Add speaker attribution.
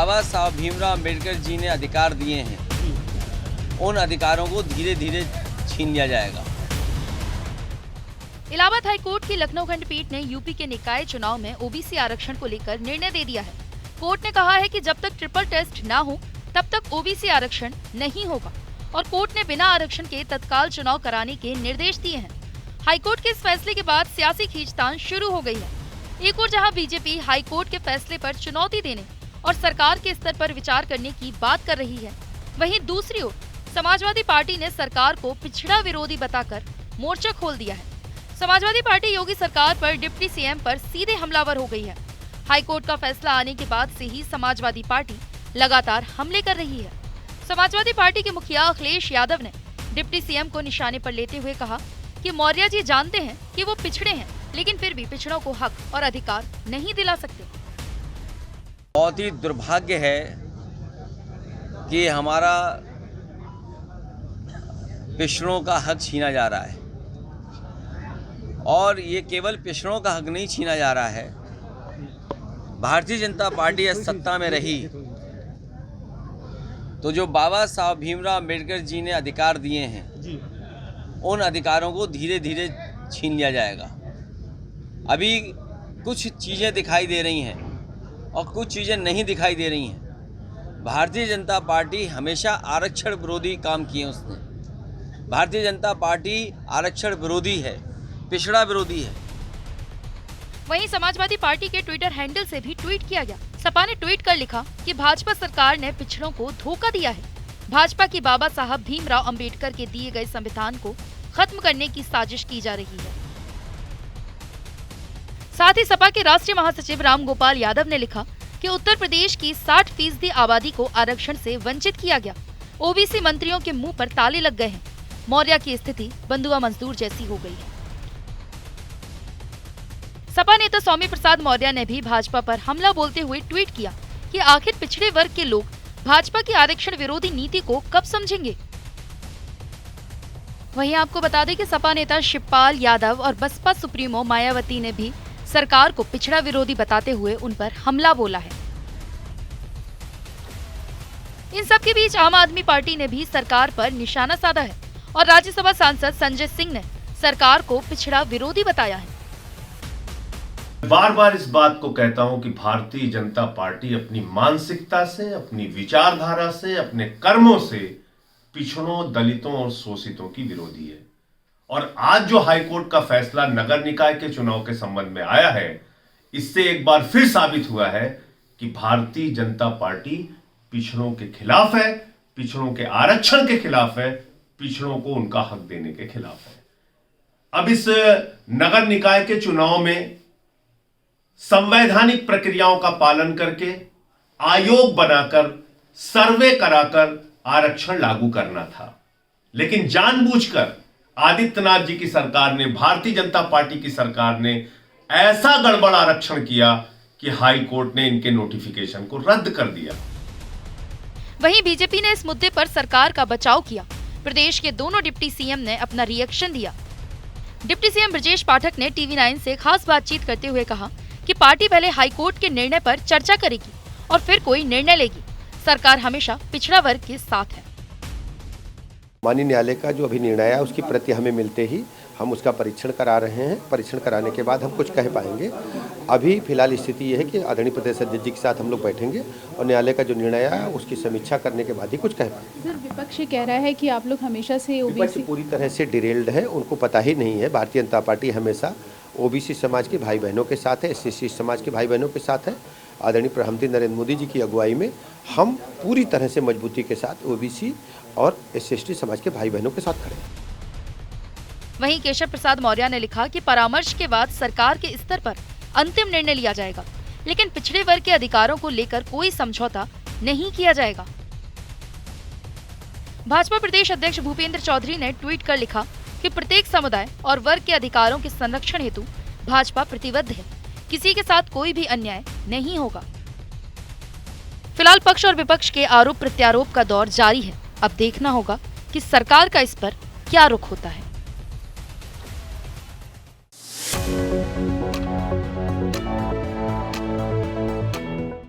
Speaker 1: बाबा साहब भीमराव अंबेडकर जी ने अधिकार दिए हैं, उन अधिकारों को धीरे धीरे छीन लिया जाएगा।
Speaker 2: इलाहाबाद हाई कोर्ट की लखनऊ खंडपीठ ने यूपी के निकाय चुनाव में ओबीसी आरक्षण को लेकर निर्णय दे दिया है। कोर्ट ने कहा है कि जब तक ट्रिपल टेस्ट न हो तब तक ओबीसी आरक्षण नहीं होगा और कोर्ट ने बिना आरक्षण के तत्काल चुनाव कराने के निर्देश दिए हैं। हाईकोर्ट के इस फैसले के बाद सियासी खींचतान शुरू हो गई है। एक ओर जहां बीजेपी हाईकोर्ट के फैसले पर चुनौती देने और सरकार के स्तर पर विचार करने की बात कर रही है, वहीं दूसरी ओर समाजवादी पार्टी ने सरकार को पिछड़ा विरोधी बताकर मोर्चा खोल दिया है। समाजवादी पार्टी योगी सरकार पर डिप्टी सीएम पर सीधे हमलावर हो गई है। हाईकोर्ट का फैसला आने के बाद से ही समाजवादी पार्टी लगातार हमले कर रही है। समाजवादी पार्टी के मुखिया अखिलेश यादव ने डिप्टी सीएम को निशाने पर लेते हुए कहा कि मौर्य जी जानते हैं कि वो पिछड़े हैं, लेकिन फिर भी पिछड़ों को हक और अधिकार नहीं दिला सकते।
Speaker 1: बहुत ही दुर्भाग्य है कि हमारा पिछड़ों का हक छीना जा रहा है, और ये केवल पिछड़ों का हक नहीं छीना जा रहा है। भारतीय जनता पार्टी सत्ता में रही तो जो बाबा साहब भीमराव अंबेडकर जी ने अधिकार दिए हैं, उन अधिकारों को धीरे धीरे छीन लिया जाएगा। अभी कुछ चीज़ें दिखाई दे रही हैं और कुछ चीज़ें नहीं दिखाई दे रही हैं। भारतीय जनता पार्टी हमेशा आरक्षण विरोधी काम किए उसने। भारतीय जनता पार्टी आरक्षण विरोधी है, पिछड़ा विरोधी है।
Speaker 2: वहीं समाजवादी पार्टी के ट्विटर हैंडल से भी ट्वीट किया गया। सपा ने ट्वीट कर लिखा कि भाजपा सरकार ने पिछड़ों को धोखा दिया है। भाजपा की बाबा साहब भीमराव अंबेडकर के दिए गए संविधान को खत्म करने की साजिश की जा रही है। साथ ही सपा के राष्ट्रीय महासचिव रामगोपाल यादव ने लिखा कि उत्तर प्रदेश की 60% आबादी को आरक्षण से वंचित किया गया। ओबीसी मंत्रियों के मुंह पर ताले लग गए हैं। मौर्य की स्थिति बंधुआ मजदूर जैसी हो गई है। सपा नेता स्वामी प्रसाद मौर्य ने भी भाजपा पर हमला बोलते हुए ट्वीट किया कि आखिर पिछड़े वर्ग के लोग भाजपा की आरक्षण विरोधी नीति को कब समझेंगे। वहीं आपको बता दें कि सपा नेता शिवपाल यादव और बसपा सुप्रीमो मायावती ने भी सरकार को पिछड़ा विरोधी बताते हुए उन पर हमला बोला है। इन सब के बीच आम आदमी पार्टी ने भी सरकार पर निशाना साधा है और राज्यसभा सांसद संजय सिंह ने सरकार को पिछड़ा विरोधी बताया है।
Speaker 3: बार बार इस बात को कहता हूं कि भारतीय जनता पार्टी अपनी मानसिकता से, अपनी विचारधारा से, अपने कर्मों से पिछड़ों, दलितों और शोषितों की विरोधी है। और आज जो हाईकोर्ट का फैसला नगर निकाय के चुनाव के संबंध में आया है, इससे एक बार फिर साबित हुआ है कि भारतीय जनता पार्टी पिछड़ों के खिलाफ है, पिछड़ों के आरक्षण के खिलाफ है, पिछड़ों को उनका हक देने के खिलाफ है। अब इस नगर निकाय के चुनाव में संवैधानिक प्रक्रियाओं का पालन करके आयोग बनाकर सर्वे कराकर आरक्षण लागू करना था, लेकिन जानबूझकर आदित्यनाथ जी की सरकार ने, भारतीय जनता पार्टी की सरकार ने ऐसा गड़बड़ आरक्षण किया कि हाई कोर्ट ने इनके नोटिफिकेशन को रद्द कर दिया।
Speaker 2: वहीं बीजेपी ने इस मुद्दे पर सरकार का बचाव किया। प्रदेश के दोनों डिप्टी सीएम ने अपना रिएक्शन दिया। डिप्टी सीएम ब्रजेश पाठक ने टीवी 9 से खास बातचीत करते हुए कहा कि पार्टी पहले हाईकोर्ट के निर्णय पर चर्चा करेगी और फिर कोई निर्णय लेगी। सरकार हमेशा पिछड़ा वर्ग के साथ है।
Speaker 4: माननीय न्यायालय का जो अभी निर्णय है उसकी प्रति हमें मिलते ही हम उसका परीक्षण करा रहे हैं। परीक्षण कराने के बाद हम कुछ कह पाएंगे। अभी फिलहाल स्थिति ये है कि आदरणीय प्रदेश अध्यक्ष जी के साथ हम लोग बैठेंगे और न्यायालय का जो निर्णय है उसकी समीक्षा करने के बाद ही कुछ कह पाएंगे।
Speaker 5: सर, विपक्ष कह रहा है कि आप लोग हमेशा से
Speaker 4: विपक्ष पूरी तरह से डिरेल्ड है, उनको पता ही नहीं है। भारतीय जनता पार्टी हमेशा ओबीसी समाज के भाई बहनों के साथ है, एससी समाज के भाई बहनों के साथ है। आदरणीय प्रधानमंत्री नरेंद्र मोदी जी की अगुवाई में हम पूरी तरह से मजबूती के साथ ओबीसी और एससी समाज के भाई बहनों के साथ खड़े हैं।
Speaker 2: वहीं केशव प्रसाद मौर्य ने लिखा कि परामर्श के बाद सरकार के स्तर पर अंतिम निर्णय लिया जाएगा, लेकिन पिछड़े वर्ग के अधिकारों को लेकर कोई समझौता नहीं किया जाएगा। भाजपा प्रदेश अध्यक्ष भूपेंद्र चौधरी ने ट्वीट कर लिखा कि प्रत्येक समुदाय और वर्ग के अधिकारों के संरक्षण हेतु भाजपा प्रतिबद्ध है। किसी के साथ कोई भी अन्याय नहीं होगा। फिलहाल पक्ष और विपक्ष के आरोप प्रत्यारोप का दौर जारी है। अब देखना होगा कि सरकार का इस पर क्या रुख होता है।